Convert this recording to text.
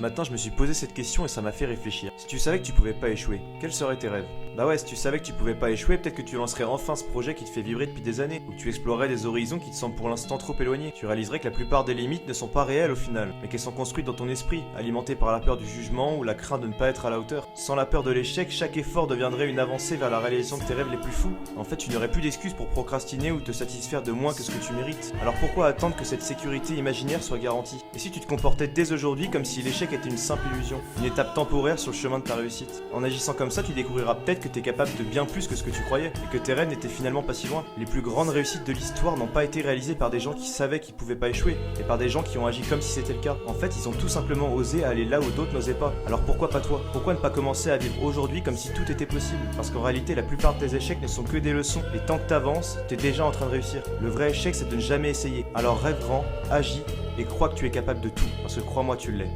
Ce matin, je me suis posé cette question et ça m'a fait réfléchir. Si tu savais que tu pouvais pas échouer, quels seraient tes rêves? Bah ouais, si tu savais que tu pouvais pas échouer, peut-être que tu lancerais enfin ce projet qui te fait vibrer depuis des années, ou que tu explorerais des horizons qui te semblent pour l'instant trop éloignés. Tu réaliserais que la plupart des limites ne sont pas réelles au final, mais qu'elles sont construites dans ton esprit, alimentées par la peur du jugement ou la crainte de ne pas être à la hauteur. Sans la peur de l'échec, chaque effort deviendrait une avancée vers la réalisation de tes rêves les plus fous. En fait, tu n'aurais plus d'excuses pour procrastiner ou te satisfaire de moins que ce que tu mérites. Alors pourquoi attendre que cette sécurité imaginaire soit garantie? Et si tu te comportais dès aujourd'hui comme si l'échec était une simple illusion, une étape temporaire sur le chemin de ta réussite? En agissant comme ça, tu découvriras peut-être que tu es capable de bien plus que ce que tu croyais, et que tes rêves n'étaient finalement pas si loin. Les plus grandes réussites de l'histoire n'ont pas été réalisées par des gens qui savaient qu'ils pouvaient pas échouer, et par des gens qui ont agi comme si c'était le cas. En fait, ils ont tout simplement osé aller là où d'autres n'osaient pas. Alors pourquoi pas toi? Pourquoi ne pas commencer à vivre aujourd'hui comme si tout était possible? Parce qu'en réalité, la plupart de tes échecs ne sont que des leçons, et tant que t'avances, t'es déjà en train de réussir. Le vrai échec, c'est de ne jamais essayer. Alors rêve grand, agis, et crois que tu es capable de tout, parce que crois-moi, tu l'es.